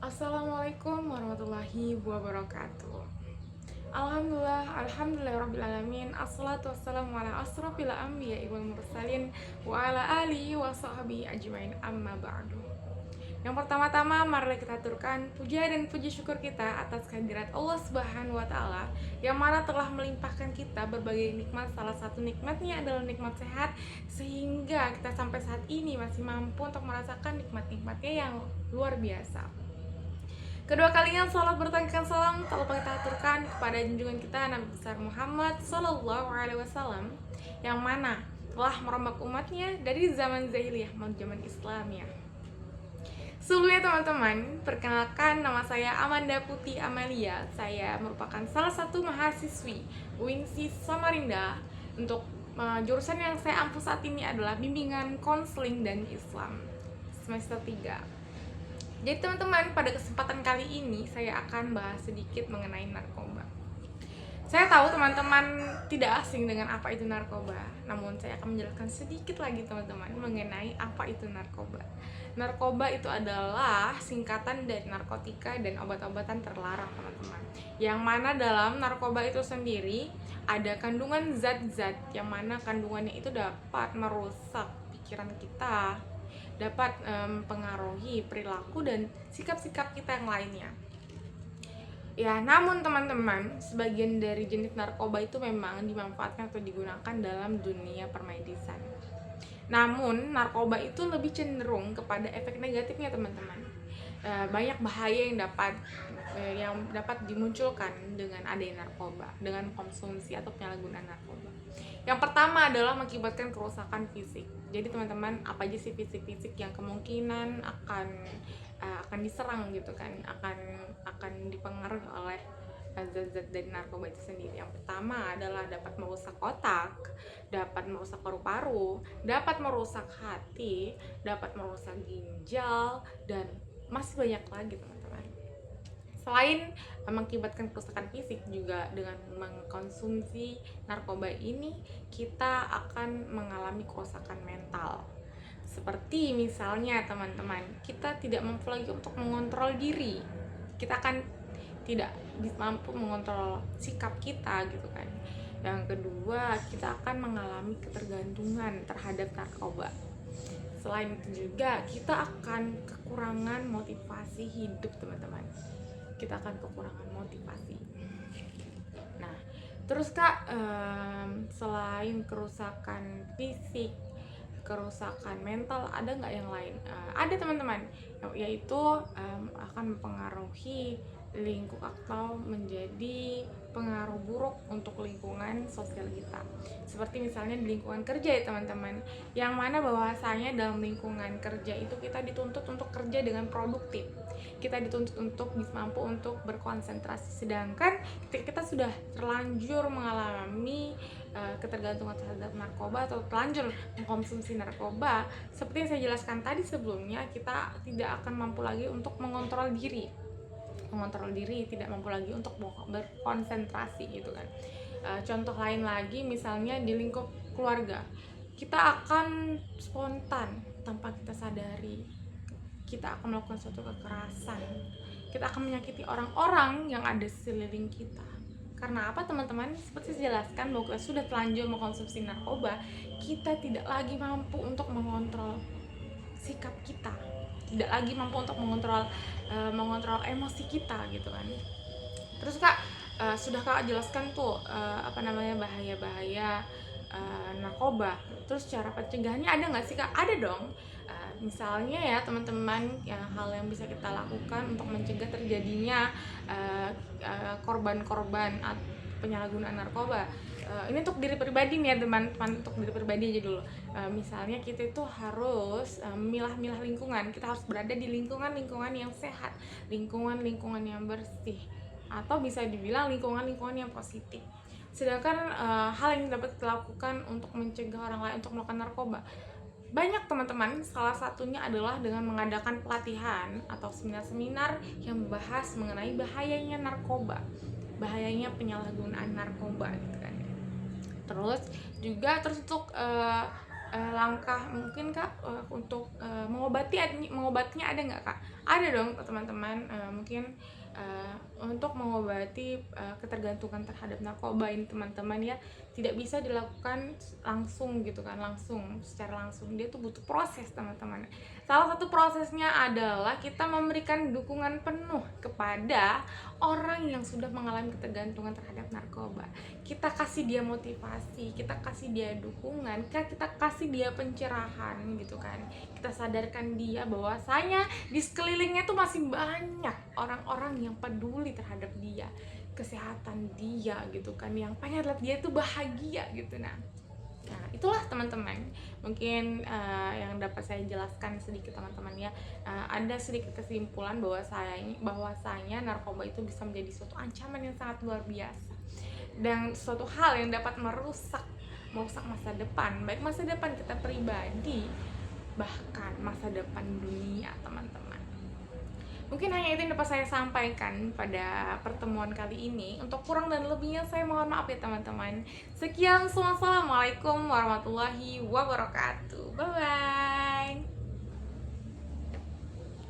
Assalamualaikum warahmatullahi wabarakatuh. Alhamdulillahirrabbilalamin. Assalatu wassalamu ala asrafil anbiya'i wal mursalin wa ala alihi wa sahbihi ajmain amma ba'du. Yang pertama-tama marilah kita aturkan puja dan puji syukur kita atas kehadirat Allah Subhanahu wa taala yang mana telah melimpahkan kita berbagai nikmat. Salah satu nikmatnya adalah nikmat sehat sehingga kita sampai saat ini masih mampu untuk merasakan nikmat-nikmatnya yang luar biasa. Kedua kalinya salat bertangkikan salam tak lupa kita aturkan kepada junjungan kita Nabi besar Muhammad Sallallahu Alaihi Wasallam yang mana telah merombak umatnya dari zaman jahiliyah menuju zaman Islamiyah. Sebelumnya teman-teman, perkenalkan nama saya Amanda Putih Amalia. Saya merupakan salah satu mahasiswi UINSI Samarinda. Untuk jurusan yang saya ampu saat ini adalah bimbingan konseling dan Islam semester 3. Jadi teman-teman, pada kesempatan kali ini saya akan bahas sedikit mengenai narkoba. Saya tahu teman-teman tidak asing dengan apa itu narkoba, namun saya akan menjelaskan sedikit lagi teman-teman mengenai apa itu narkoba. Narkoba itu adalah singkatan dari narkotika dan obat-obatan terlarang teman-teman. Yang mana dalam narkoba itu sendiri ada kandungan zat-zat yang mana kandungannya itu dapat merusak pikiran kita, dapat mempengaruhi perilaku dan sikap-sikap kita yang lainnya. Ya, namun teman-teman, sebagian dari jenis narkoba itu memang dimanfaatkan atau digunakan dalam dunia permedisan. Namun, narkoba itu lebih cenderung kepada efek negatifnya teman-teman. Banyak bahaya yang dapat dimunculkan dengan adanya narkoba, dengan konsumsi atau penyalahgunaan narkoba. Yang pertama adalah mengakibatkan kerusakan fisik. Jadi teman-teman, apa aja sih fisik-fisik yang kemungkinan akan diserang gitu kan, akan dipengaruhi oleh zat-zat dari narkoba itu sendiri. Yang pertama adalah dapat merusak otak, dapat merusak paru-paru, dapat merusak hati, dapat merusak ginjal, dan masih banyak lagi teman-teman. Selain mengakibatkan kerusakan fisik, juga dengan mengkonsumsi narkoba ini kita akan mengalami kerusakan mental. Seperti misalnya teman-teman, kita tidak mampu lagi untuk mengontrol diri. Kita akan tidak mampu mengontrol sikap kita gitu kan. Yang kedua, kita akan mengalami ketergantungan terhadap narkoba. Selain itu juga kita akan kekurangan motivasi hidup teman-teman. Kita akan kekurangan motivasi. Nah, terus kak, selain kerusakan fisik, kerusakan mental, ada nggak yang lain? Ada teman-teman, yaitu akan mempengaruhi lingkup atau menjadi pengaruh buruk untuk lingkungan sosial kita. Seperti misalnya di lingkungan kerja ya teman-teman, yang mana bahwasanya dalam lingkungan kerja itu kita dituntut untuk kerja dengan produktif. Kita dituntut untuk bisa mampu untuk berkonsentrasi, sedangkan ketika kita sudah terlanjur mengalami ketergantungan terhadap narkoba atau terlanjur mengkonsumsi narkoba, seperti yang saya jelaskan tadi sebelumnya, kita tidak akan mampu lagi untuk mengontrol diri, tidak mampu lagi untuk berkonsentrasi gitu kan. Contoh lain lagi misalnya di lingkup keluarga, kita akan spontan tanpa kita sadari, kita akan melakukan suatu kekerasan, kita akan menyakiti orang-orang yang ada di sekeliling kita. Karena apa teman-teman? Seperti saya jelaskan bahwa kita sudah telanjur mengkonsumsi narkoba, kita tidak lagi mampu untuk mengontrol sikap kita, tidak lagi mampu untuk mengontrol emosi kita gitu kan. Terus kak, sudah kakak jelaskan tuh bahaya-bahaya narkoba. Terus cara pencegahannya ada nggak sih kak? Ada dong. Misalnya ya teman-teman, hal yang bisa kita lakukan untuk mencegah terjadinya korban-korban penyalahgunaan narkoba. Ini untuk diri pribadi nih ya teman-teman, untuk diri pribadi aja dulu. Misalnya kita itu harus memilah-milah lingkungan. Kita harus berada di lingkungan yang sehat, lingkungan yang bersih, atau bisa dibilang lingkungan yang positif. Sedangkan hal yang dapat dilakukan untuk mencegah orang lain untuk melakukan narkoba banyak teman-teman. Salah satunya adalah dengan mengadakan pelatihan atau seminar-seminar yang membahas mengenai bahayanya narkoba, bahayanya penyalahgunaan narkoba gitu kan. Terus untuk langkah mungkin Kak, untuk mengobatnya ada nggak Kak? Ada dong teman-teman, mungkin untuk mengobati ketergantungan terhadap narkoba ini teman-teman ya, tidak bisa dilakukan langsung gitu kan, secara langsung, dia tuh butuh proses teman-teman. Salah satu prosesnya adalah kita memberikan dukungan penuh kepada orang yang sudah mengalami ketergantungan terhadap narkoba. Kita kasih dia motivasi, kita kasih dia dukungan, kita kasih dia pencerahan gitu kan, kita sadarkan dia bahwasanya di sekelilingnya tuh masih banyak orang-orang yang peduli terhadap dia, kesehatan dia gitu kan, yang pengen lihat dia tuh bahagia gitu. Nah, itulah teman-teman mungkin yang dapat saya jelaskan sedikit teman-teman ya. Ada sedikit kesimpulan bahwasanya narkoba itu bisa menjadi suatu ancaman yang sangat luar biasa, dan suatu hal yang dapat merusak masa depan, baik masa depan kita pribadi, bahkan masa depan dunia teman-teman. Mungkin hanya itu yang dapat saya sampaikan pada pertemuan kali ini. Untuk kurang dan lebihnya saya mohon maaf ya teman-teman. Sekian, wassalamualaikum warahmatullahi wabarakatuh. Bye bye.